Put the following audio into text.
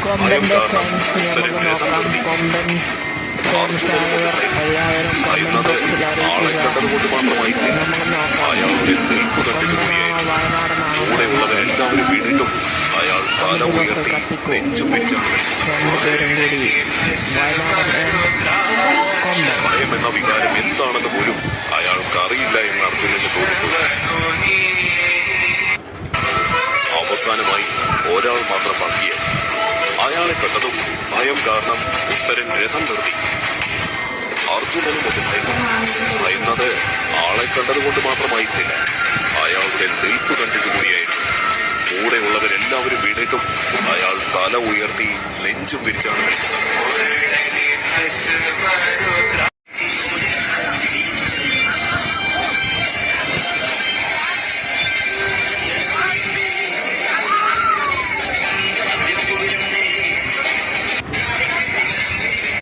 കൊമ്പന്റെ fans നമുക്ക് നോക്കാം. കൊമ്പൻ ഫാൻസ് ആയവർ എല്ലാവരും കൊമ്പൻ ബോക്സിൽ അറിയിക്കുക. നമുക്ക് നോക്കാം. എല്ലാവരും വീണിട്ടും അയാൾ തല ഉയർത്തി നെഞ്ചും പിരിച്ചാണ് രണ്ടുപേരും കൂടി വയനാടൻ കൊമ്പൻ. ഭയം എന്ന വികാരം എന്താണെന്ന് പോലും അയാൾക്ക് അറിയില്ല എന്ന് അർജുനന് തോന്നുന്നു. അവസാനമായി ഒരാൾ മാത്രം ബാക്കിയ അയാളെ കണ്ടതും ഭയം കാരണം ഉത്തരൻ രഥം നിർത്തി. അർജുനനും ഒന്ന് ഭയന്നത് ആളെ കണ്ടതുകൊണ്ട് മാത്രമായിരുന്നില്ല, അയാളുടെ നിൽപ്പ് കണ്ടിട്ടുകൂടിയായിരുന്നു. കൂടെയുള്ളവരെല്ലാവരും വീണിട്ടും അയാൾ തല ഉയർത്തി നെഞ്ചും പിരിച്ചാണ് കളിക്കുന്നത്.